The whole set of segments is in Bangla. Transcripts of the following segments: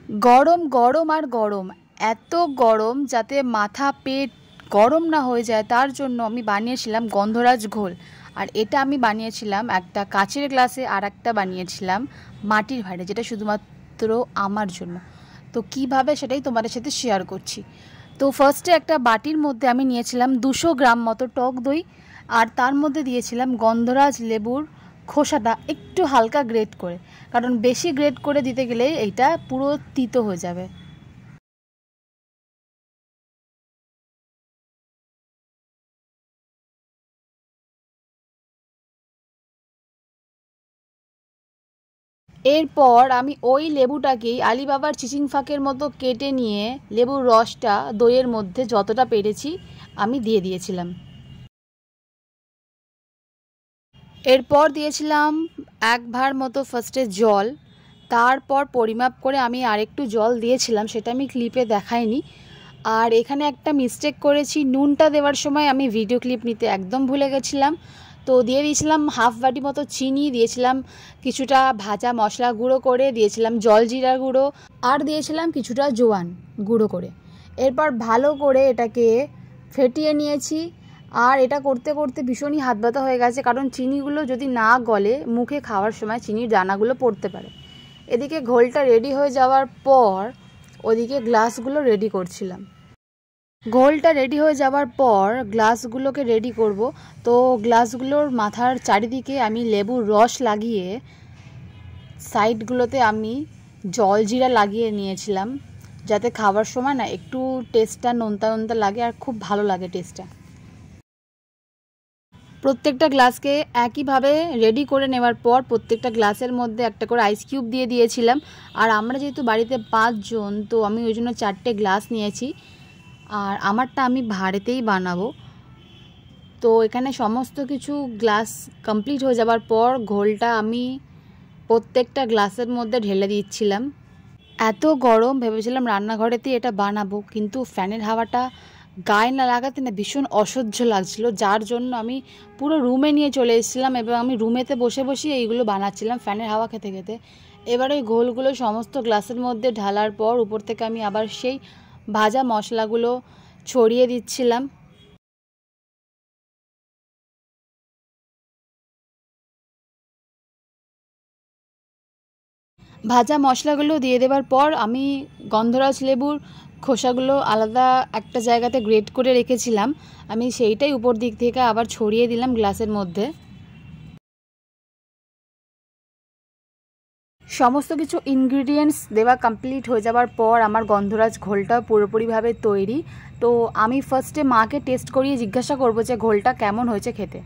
গরম গরম আর গরম, এত গরম যাতে মাথা পেট গরম না হয়ে যায় তার জন্য আমি বানিয়েছিলাম গন্ধরাজ ঘোল। আর এটা আমি বানিয়েছিলাম একটা কাচের গ্লাসে, আর একটা বানিয়েছিলাম মাটির ভাঁড়ে, যেটা শুধুমাত্র আমার জন্য। তো কিভাবে সেটাই তোমাদের সাথে শেয়ার করছি। তো ফার্স্টে একটা বাটির মধ্যে আমি নিয়েছিলাম 200 গ্রাম মতো টক দই, আর তার মধ্যে দিয়েছিলাম গন্ধরাজ লেবুর খোসাটা একটু হালকা গ্রেট করে, কারণ বেশি গ্রেট করে দিতে গেলে এইটা পুরো তিতো হয়ে যাবে। এরপর আমি ওই লেবুটাকেই আলিবাবার চিচিং ফাঁকের মতো কেটে নিয়ে লেবুর রসটা দইয়ের মধ্যে যতটা পেরেছি আমি দিয়ে দিয়েছিলাম। এরপর দিয়েছিলাম 1 ভাঁড় মতো ফার্স্টে জল, তারপর পরিমাপ করে আমি আরেকটু জল দিয়েছিলাম, সেটা আমি ক্লিপে দেখাইনি। আর এখানে একটা মিস্টেক করেছি, নুনটা দেওয়ার সময় আমি ভিডিও ক্লিপ নিতে একদম ভুলে গেছিলাম। তো দিয়ে দিয়েছিলাম হাফ বাটি মতো চিনি, দিয়েছিলাম কিছুটা ভাজা মশলা গুঁড়ো করে, দিয়েছিলাম জলজিরা গুঁড়ো, আর দিয়েছিলাম কিছুটা জোয়ান গুঁড়ো করে। এরপর ভালো করে এটাকে ফেটিয়ে নিয়েছি। আর এটা করতে করতে ভীষণই হাত ব্যথা হয়ে গেছে, কারণ চিনিগুলো যদি না গলে মুখে খাওয়ার সময় চিনির দানাগুলো পড়তে পারে। এদিকে ঘোলটা রেডি হয়ে যাওয়ার পর ওদিকে গ্লাসগুলো রেডি করছিলাম। ঘোলটা রেডি হয়ে যাওয়ার পর গ্লাসগুলোকে রেডি করব। তো গ্লাসগুলোর মাথার চারিদিকে আমি লেবুর রস লাগিয়ে সাইডগুলোতে আমি জলজিরা লাগিয়ে নিয়েছিলাম, যাতে খাওয়ার সময় না একটু টেস্টটা নোনতা নোনতা লাগে আর খুব ভালো লাগে টেস্টটা। প্রত্যেকটা গ্লাসকে একইভাবে রেডি করে নেওয়ার পর প্রত্যেকটা গ্লাসের মধ্যে একটা করে আইস কিউব দিয়ে দিয়েছিলাম। আর আমরা যেহেতু বাড়িতে 5 জন, তো আমি ওই জন্য 4টে গ্লাস নিয়েছি, আর আমারটা আমি ভাঁড়েতেই বানাবো। তো এখানে সমস্ত কিছু গ্লাস কমপ্লিট হয়ে যাবার পর ঘোলটা আমি প্রত্যেকটা গ্লাসের মধ্যে ঢেলে দিচ্ছিলাম। এত গরম, ভেবেছিলাম রান্নাঘরেতেই এটা বানাবো, কিন্তু ফ্যানের হাওয়াটা গায়ে না লাগাতে না ভীষণ অসহ্য লাগছিল, যার জন্য আমি পুরো রুমে নিয়ে চলে এসেছিলাম এবং আমি রুমেতে বসে বসে এইগুলো বানাচ্ছিলাম ফ্যানের হাওয়া খেতে খেতে। এবার ওই ঘোলগুলো সমস্ত গ্লাসের মধ্যে ঢালার পর উপর থেকে আমি আবার সেই ভাজা মশলাগুলো ছড়িয়ে দিচ্ছিলাম। ভাজা মশলাগুলো দিয়ে দেওয়ার পর আমি গন্ধরাজ লেবুর খোসাগুলো আলাদা একটা জায়গাতে গ্রেট করে রেখেছিলাম, আমি সেইটাই উপর দিক থেকে আবার ছড়িয়ে দিলাম গ্লাসের মধ্যে। সমস্ত কিছু ইনগ্রিডিয়েন্টস দেওয়া কমপ্লিট হয়ে যাওয়ার পর আমার গন্ধরাজ ঘোলটা পুরোপুরিভাবে তৈরি। তো আমি ফার্স্টে মাকে টেস্ট করিয়ে জিজ্ঞাসা করব যে ঘোলটা কেমন হয়েছে খেতে।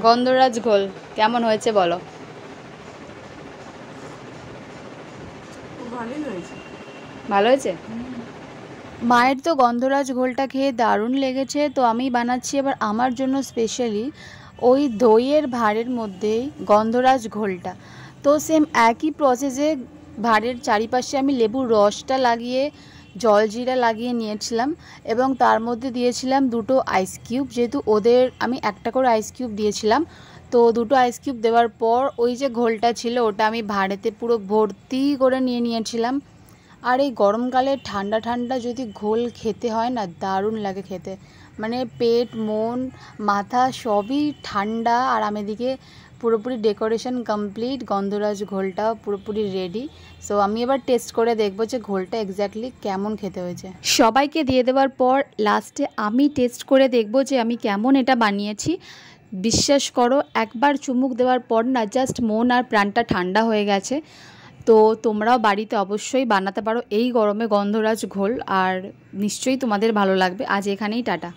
গন্ধরাজ ঘোল কেমন হয়েছে বলো। ভালো হয়েছে। মায়ের তো গন্ধরাজ ঘোলটা খেয়ে দারুণ লেগেছে, তো আমি বানাচ্ছি এবার আমার জন্য স্পেশালি ওই দইয়ের ভাঁড়ের মধ্যেই গন্ধরাজ ঘোলটা। তো সেম একই প্রসেসে ভাঁড়ের চারিপাশে আমি লেবুর রসটা লাগিয়ে জলজিরা লাগিয়ে নিয়েছিলাম এবং তার মধ্যে দিয়েছিলাম 2টো আইস কিউব, যেহেতু ওদের আমি একটা করে আইস কিউব দিয়েছিলাম। তো 2টো আইস কিউব দেওয়ার পর ওই যে ঘোলটা ছিল ওটা আমি ভাঁড়েতে পুরো ভর্তি করে নিয়েছিলাম। আর এই গরমকালে ঠান্ডা ঠান্ডা যদি ঘোল খেতে হয় না, দারুণ লাগে খেতে, মানে পেট মন মাথা সবই ঠান্ডা। আর আমি এদিকে পুরোপুরি ডেকোরেশন কমপ্লিট, গন্ধরাজ ঘোলটাও পুরোপুরি রেডি। সো আমি এবার টেস্ট করে দেখবো যে ঘোলটা এক্স্যাক্টলি কেমন খেতে হয়েছে। সবাইকে দিয়ে দেওয়ার পর লাস্টে আমি টেস্ট করে দেখবো যে আমি কেমন এটা বানিয়েছি। বিশ্বাস করো, একবার চুমুক দেওয়ার পর না জাস্ট মন আর প্রাণটা ঠান্ডা হয়ে গেছে। তো তোমরাও বাড়িতে অবশ্যই বানাতে পারো এই গরমে গন্ধরাজ ঘোল, আর নিশ্চয়ই তোমাদের ভালো লাগবে। আজ এখানেই টাটা।